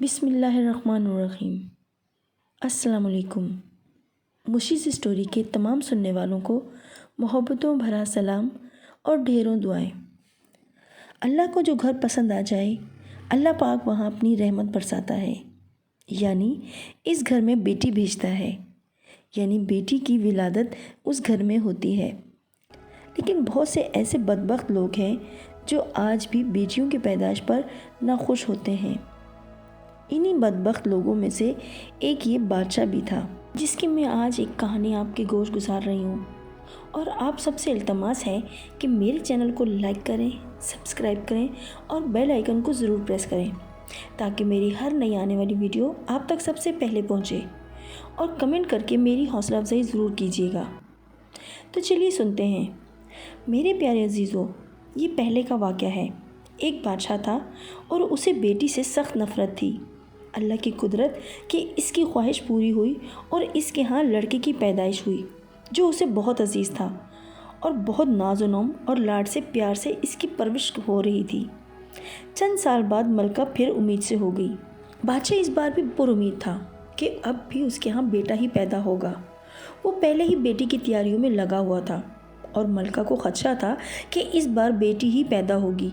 بسم اللہ الرحمن الرحیم۔ السلام علیکم۔ مشیز اسٹوری کے تمام سننے والوں کو محبتوں بھرا سلام اور ڈھیروں دعائیں۔ اللہ کو جو گھر پسند آ جائے اللہ پاک وہاں اپنی رحمت برساتا ہے، یعنی اس گھر میں بیٹی بھیجتا ہے، یعنی بیٹی کی ولادت اس گھر میں ہوتی ہے۔ لیکن بہت سے ایسے بدبخت لوگ ہیں جو آج بھی بیٹیوں کی پیدائش پر ناخوش ہوتے ہیں۔ انہی بدبخت لوگوں میں سے ایک یہ بادشاہ بھی تھا، جس کی میں آج ایک کہانی آپ کے گوش گزار رہی ہوں۔ اور آپ سب سے التماس ہے کہ میرے چینل کو لائک کریں، سبسکرائب کریں اور بیل آئیکن کو ضرور پریس کریں تاکہ میری ہر نئی آنے والی ویڈیو آپ تک سب سے پہلے پہنچے، اور کمنٹ کر کے میری حوصلہ افزائی ضرور کیجیے گا۔ تو چلیے سنتے ہیں۔ میرے پیارے عزیزو، یہ پہلے کا واقعہ ہے۔ ایک بادشاہ تھا اور اسے بیٹی سے سخت نفرت تھی۔ اللہ کی قدرت کہ اس کی خواہش پوری ہوئی اور اس کے ہاں لڑکے کی پیدائش ہوئی جو اسے بہت عزیز تھا، اور بہت ناز و نوم اور لاڈ سے پیار سے اس کی پرورش ہو رہی تھی۔ چند سال بعد ملکہ پھر امید سے ہو گئی۔ بادشاہ اس بار بھی پر امید تھا کہ اب بھی اس کے ہاں بیٹا ہی پیدا ہوگا۔ وہ پہلے ہی بیٹی کی تیاریوں میں لگا ہوا تھا اور ملکہ کو خدشہ تھا کہ اس بار بیٹی ہی پیدا ہوگی۔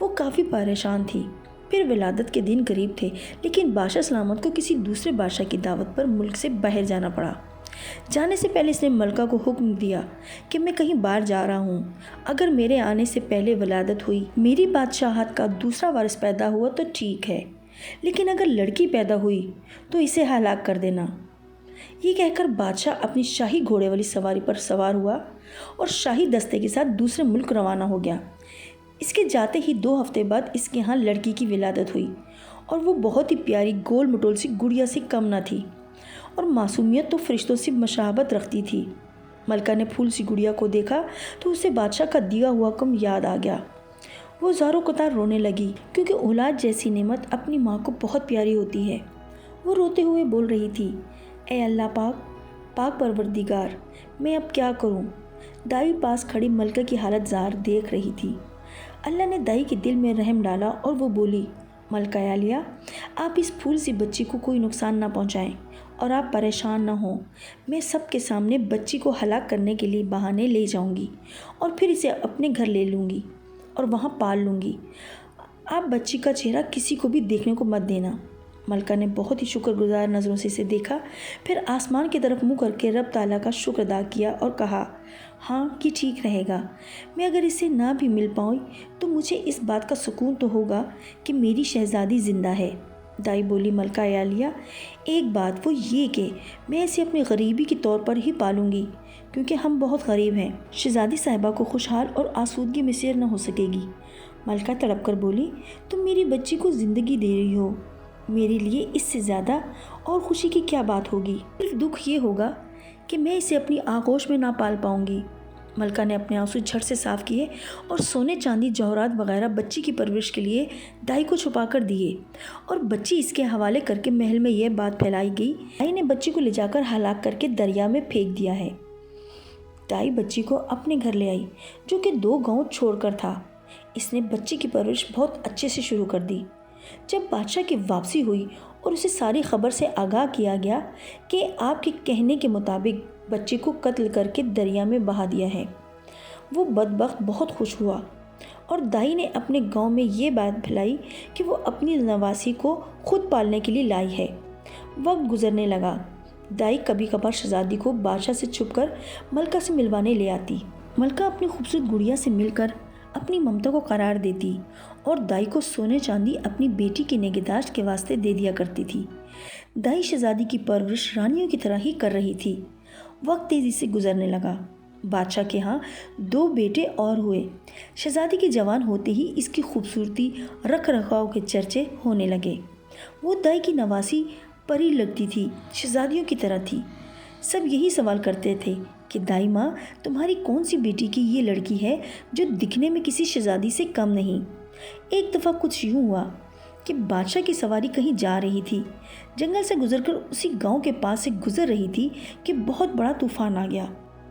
وہ کافی پریشان تھی۔ پھر ولادت کے دن قریب تھے، لیکن بادشاہ سلامت کو کسی دوسرے بادشاہ کی دعوت پر ملک سے باہر جانا پڑا۔ جانے سے پہلے اس نے ملکہ کو حکم دیا کہ میں کہیں باہر جا رہا ہوں، اگر میرے آنے سے پہلے ولادت ہوئی، میری بادشاہت کا دوسرا وارث پیدا ہوا تو ٹھیک ہے، لیکن اگر لڑکی پیدا ہوئی تو اسے ہلاک کر دینا۔ یہ کہہ کر بادشاہ اپنی شاہی گھوڑے والی سواری پر سوار ہوا اور شاہی دستے کے ساتھ دوسرے ملک روانہ ہو گیا۔ اس کے جاتے ہی 2 ہفتے بعد اس کے ہاں لڑکی کی ولادت ہوئی، اور وہ بہت ہی پیاری گول مٹول سی گڑیا سے کم نہ تھی، اور معصومیت تو فرشتوں سے مشابہت رکھتی تھی۔ ملکہ نے پھول سی گڑیا کو دیکھا تو اسے بادشاہ کا دیا ہوا حکم یاد آ گیا۔ وہ زاروں قطار رونے لگی، کیونکہ اولاد جیسی نعمت اپنی ماں کو بہت پیاری ہوتی ہے۔ وہ روتے ہوئے بول رہی تھی، اے اللہ پاک پروردگار، میں اب کیا کروں؟ دائی پاس کھڑی ملکہ کی حالت زار دیکھ رہی تھی۔ اللہ نے دائی کے دل میں رحم ڈالا اور وہ بولی، ملکہ عالیہ، آپ اس پھول سی بچی کو کوئی نقصان نہ پہنچائیں اور آپ پریشان نہ ہوں۔ میں سب کے سامنے بچی کو ہلاک کرنے کے لیے بہانے لے جاؤں گی اور پھر اسے اپنے گھر لے لوں گی اور وہاں پال لوں گی۔ آپ بچی کا چہرہ کسی کو بھی دیکھنے کو مت دینا۔ ملکہ نے بہت ہی شکر گزار نظروں سے اسے دیکھا، پھر آسمان کی طرف منہ کر کے رب تعالیٰ کا شکر ادا کیا اور کہا، ہاں یہ ٹھیک رہے گا۔ میں اگر اس سے نہ بھی مل پاؤں تو مجھے اس بات کا سکون تو ہوگا کہ میری شہزادی زندہ ہے۔ دائی بولی، ملکہ عالیہ، ایک بات وہ یہ کہ میں اسے اپنی غریبی کے طور پر ہی پالوں گی، کیونکہ ہم بہت غریب ہیں۔ شہزادی صاحبہ کو خوشحال اور آسودگی میں سیر نہ ہو سکے گی۔ ملکہ تڑپ کر بولی، تم میری بچی کو زندگی دے رہی ہو، میرے لیے اس سے زیادہ اور خوشی کی کیا بات ہوگی؟ صرف دکھ یہ ہوگا کہ میں اسے اپنی آغوش میں نہ پال پاؤں گی۔ ملکہ نے اپنے آنسو جھٹ سے صاف کیے اور سونے چاندی جواہرات وغیرہ بچی کی پرورش کے لیے دائی کو چھپا کر دیے، اور بچی اس کے حوالے کر کے محل میں یہ بات پھیلائی گئی، دائی نے بچی کو لے جا کر ہلاک کر کے دریا میں پھینک دیا ہے۔ دائی بچی کو اپنے گھر لے آئی، جو کہ 2 گاؤں چھوڑ کر تھا۔ اس نے بچی کی پرورش بہت اچھے سے شروع کر دی۔ جب بادشاہ کی واپسی ہوئی اور اسے ساری خبر سے آگاہ کیا گیا کہ آپ کے کہنے کے مطابق بچے کو قتل کر کے دریا میں بہا دیا ہے، وہ بدبخت بہت خوش ہوا، اور دائی نے اپنے گاؤں میں یہ بات پھیلائی کہ وہ اپنی نواسی کو خود پالنے کے لیے لائی ہے۔ وقت گزرنے لگا۔ دائی کبھی کبھار شہزادی کو بادشاہ سے چھپ کر ملکہ سے ملوانے لے آتی۔ ملکہ اپنی خوبصورت گڑیا سے مل کر اپنی ممتا کو قرار دیتی، اور دائی کو سونے چاندی اپنی بیٹی کی نگہداشت کے واسطے دے دیا کرتی تھی۔ دائی شہزادی کی پرورش رانیوں کی طرح ہی کر رہی تھی۔ وقت تیزی سے گزرنے لگا۔ بادشاہ کے ہاں 2 بیٹے اور ہوئے۔ شہزادی کے جوان ہوتے ہی اس کی خوبصورتی رکھ رکھاؤ کے چرچے ہونے لگے۔ وہ دائی کی نواسی پری لگتی تھی، شہزادیوں کی طرح تھی۔ سب یہی سوال کرتے تھے کہ دائی ماں، تمہاری کون سی بیٹی کی یہ لڑکی ہے جو دکھنے میں کسی شہزادی سے کم نہیں؟ ایک دفعہ کچھ یوں ہوا کہ بادشاہ کی سواری کہیں جا رہی تھی، جنگل سے گزر کر اسی گاؤں کے پاس سے گزر رہی تھی کہ بہت بڑا طوفان آ گیا۔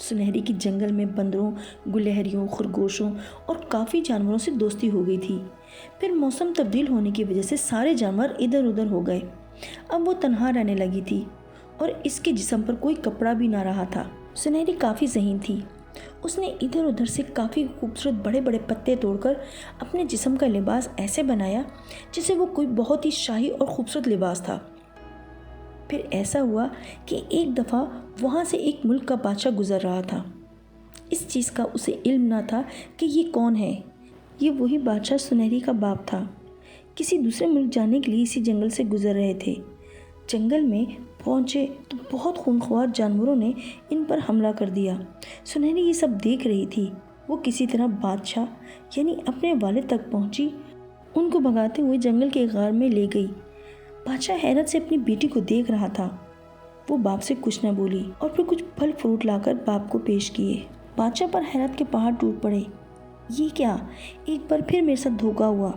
سنہری کی جنگل میں بندروں، گلہریوں، خرگوشوں اور کافی جانوروں سے دوستی ہو گئی تھی۔ پھر موسم تبدیل ہونے کی وجہ سے سارے جانور ادھر ادھر ہو گئے۔ اب وہ تنہا رہنے لگی تھی اور اس کے جسم پر کوئی کپڑا بھی نہ رہا تھا۔ سنہری کافی ذہین تھی۔ اس نے ادھر ادھر سے کافی خوبصورت بڑے بڑے پتے توڑ کر اپنے جسم کا لباس ایسے بنایا جسے وہ کوئی بہت ہی شاہی اور خوبصورت لباس تھا۔ پھر ایسا ہوا کہ ایک دفعہ وہاں سے ایک ملک کا بادشاہ گزر رہا تھا۔ اس چیز کا اسے علم نہ تھا کہ یہ کون ہے۔ یہ وہی بادشاہ سنہری کا باپ تھا۔ کسی دوسرے ملک جانے کے لیے اسی جنگل سے گزر رہے تھے۔ جنگل میں پہنچے تو بہت خونخوار جانوروں نے ان پر حملہ کر دیا۔ سنہری یہ سب دیکھ رہی تھی۔ وہ کسی طرح بادشاہ یعنی اپنے والد تک پہنچی، ان کو بھگاتے ہوئے جنگل کے غار میں لے گئی۔ بادشاہ حیرت سے اپنی بیٹی کو دیکھ رہا تھا۔ وہ باپ سے کچھ نہ بولی اور پھر کچھ پھل فروٹ لا کر باپ کو پیش کیے۔ بادشاہ پر حیرت کے پہاڑ ٹوٹ پڑے۔ یہ کیا؟ ایک بار پھر میرے ساتھ دھوکا ہوا،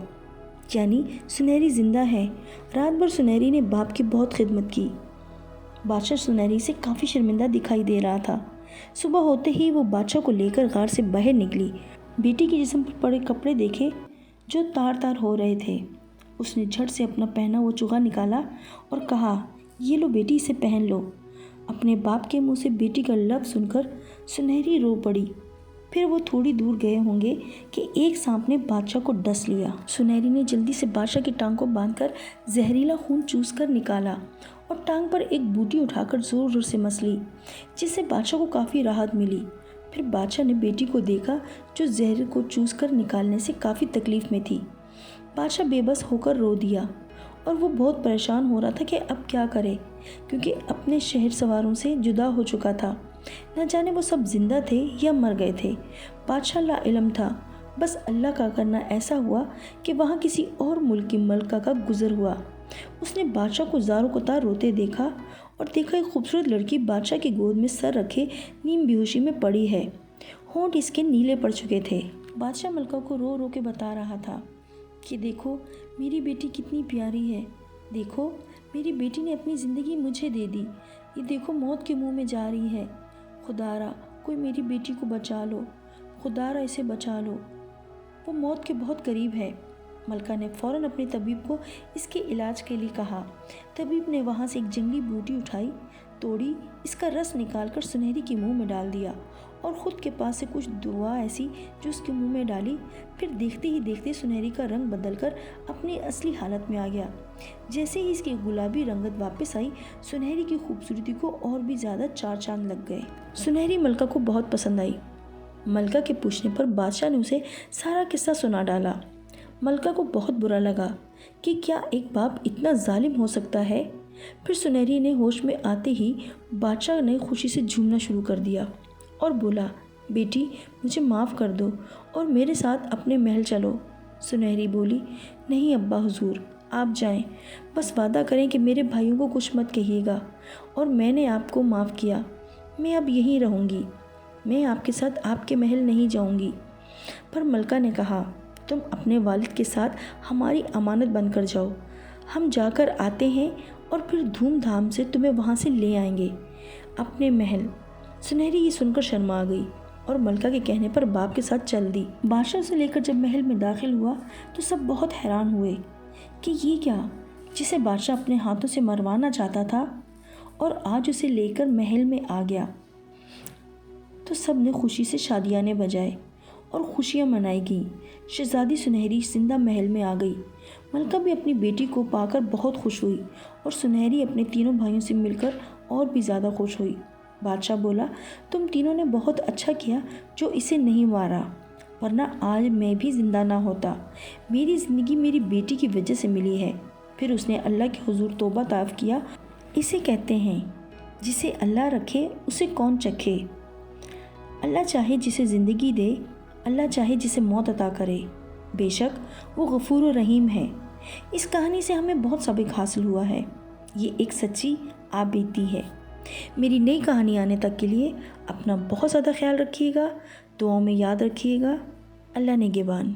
یعنی سنہری زندہ ہے۔ رات بھر سنہری نے باپ کی بہت خدمت کی۔ بادشاہ سنہری سے کافی شرمندہ دکھائی دے رہا تھا۔ صبح ہوتے ہی وہ بادشاہ کو لے کر غار سے باہر نکلی۔ بیٹی کے جسم پر پڑے کپڑے دیکھے جو تار تار ہو رہے تھے۔ اس نے جھٹ سے اپنا پہنا ہوا چوغا نکالا اور کہا، یہ لو بیٹی، اسے پہن لو۔ اپنے باپ کے منہ سے بیٹی کا لفظ سن کر سنہری رو پڑی۔ پھر وہ تھوڑی دور گئے ہوں گے کہ ایک سانپ نے بادشاہ کو ڈس لیا۔ سنہری نے جلدی سے بادشاہ کی ٹانگ کو باندھ کر زہریلا خون چوس کر نکالا اور ٹانگ پر ایک بوٹی اٹھا کر زور زور سے مس لی، جس سے بادشاہ کو کافی راحت ملی۔ پھر بادشاہ نے بیٹی کو دیکھا جو زہر کو چوس کر نکالنے سے کافی تکلیف میں تھی۔ بادشاہ بے بس ہو کر رو دیا اور وہ بہت پریشان ہو رہا تھا کہ اب کیا کرے، کیونکہ اپنے شہر سواروں سے جدا ہو چکا تھا۔ نہ جانے وہ سب زندہ تھے یا مر گئے تھے۔ بادشاہ لا علم تھا۔ بس اللہ کا کرنا ایسا ہوا کہ وہاں کسی اور ملک کی ملکہ کا گزر ہوا۔ اس نے بادشاہ کو زاروں قطار روتے دیکھا اور دیکھا ایک خوبصورت لڑکی بادشاہ کی گود میں سر رکھے نیم بیہوشی میں پڑی ہے۔ ہونٹ اس کے نیلے پڑ چکے تھے۔ بادشاہ ملکہ کو رو رو کے بتا رہا تھا کہ دیکھو میری بیٹی کتنی پیاری ہے، دیکھو میری بیٹی نے اپنی زندگی مجھے دے دی، یہ دیکھو موت کے منہ میں جا رہی ہے، خدا را کوئی میری بیٹی کو بچا لو، خدا را اسے بچا لو، وہ موت کے بہت قریب ہے۔ ملکہ نے فوراً اپنے طبیب کو اس کے علاج کے لیے کہا۔ طبیب نے وہاں سے ایک جنگلی بوٹی اٹھائی، توڑی، اس کا رس نکال کر سنہری کے منہ میں ڈال دیا اور خود کے پاس سے کچھ دوا ایسی جو اس کے منہ میں ڈالی۔ پھر دیکھتے ہی دیکھتے سنہری کا رنگ بدل کر اپنی اصلی حالت میں آ گیا۔ جیسے ہی اس کی گلابی رنگت واپس آئی، سنہری کی خوبصورتی کو اور بھی زیادہ چار چاند لگ گئے۔ سنہری ملکہ کو بہت پسند آئی۔ ملکہ کے پوچھنے پر بادشاہ نے اسے سارا قصہ سنا ڈالا۔ ملکہ کو بہت برا لگا کہ کیا ایک باپ اتنا ظالم ہو سکتا ہے۔ پھر سنہری نے ہوش میں آتے ہی بادشاہ نے خوشی سے جھومنا شروع کر دیا اور بولا، بیٹی مجھے معاف کر دو اور میرے ساتھ اپنے محل چلو۔ سنہری بولی، نہیں ابا حضور، آپ جائیں، بس وعدہ کریں کہ میرے بھائیوں کو کچھ مت کہیے گا اور میں نے آپ کو معاف کیا، میں اب یہیں رہوں گی، میں آپ کے ساتھ آپ کے محل نہیں جاؤں گی۔ پر ملکہ نے کہا، تم اپنے والد کے ساتھ ہماری امانت بن کر جاؤ، ہم جا کر آتے ہیں اور پھر دھوم دھام سے تمہیں وہاں سے لے آئیں گے اپنے محل۔ سنہری یہ سن کر شرما گئی اور ملکہ کے کہنے پر باپ کے ساتھ چل دی۔ بادشاہ سے لے کر جب محل میں داخل ہوا تو سب بہت حیران ہوئے کہ یہ کیا، جسے بادشاہ اپنے ہاتھوں سے مروانا چاہتا تھا اور آج اسے لے کر محل میں آ گیا۔ تو سب نے خوشی سے شادیانے بجائے اور خوشیاں منائی گئیں۔ شہزادی سنہری زندہ محل میں آ گئی۔ ملکہ بھی اپنی بیٹی کو پا کر بہت خوش ہوئی اور سنہری اپنے تینوں بھائیوں سے مل کر اور بھی زیادہ خوش ہوئی۔ بادشاہ بولا، تم تینوں نے بہت اچھا کیا جو اسے نہیں مارا، ورنہ آج میں بھی زندہ نہ ہوتا۔ میری زندگی میری بیٹی کی وجہ سے ملی ہے۔ پھر اس نے اللہ کے حضور توبہ طائف کیا۔ اسے کہتے ہیں جسے اللہ رکھے اسے کون چکھے۔ اللہ چاہے جسے زندگی دے، اللہ چاہے جسے موت عطا کرے، بے شک وہ غفور و رحیم ہے۔ اس کہانی سے ہمیں بہت سبق حاصل ہوا ہے۔ یہ ایک سچی آپ بیتی ہے۔ میری نئی کہانی آنے تک کے لیے اپنا بہت زیادہ خیال رکھیے گا، دعاؤں میں یاد رکھیے گا۔ اللہ نگہبان۔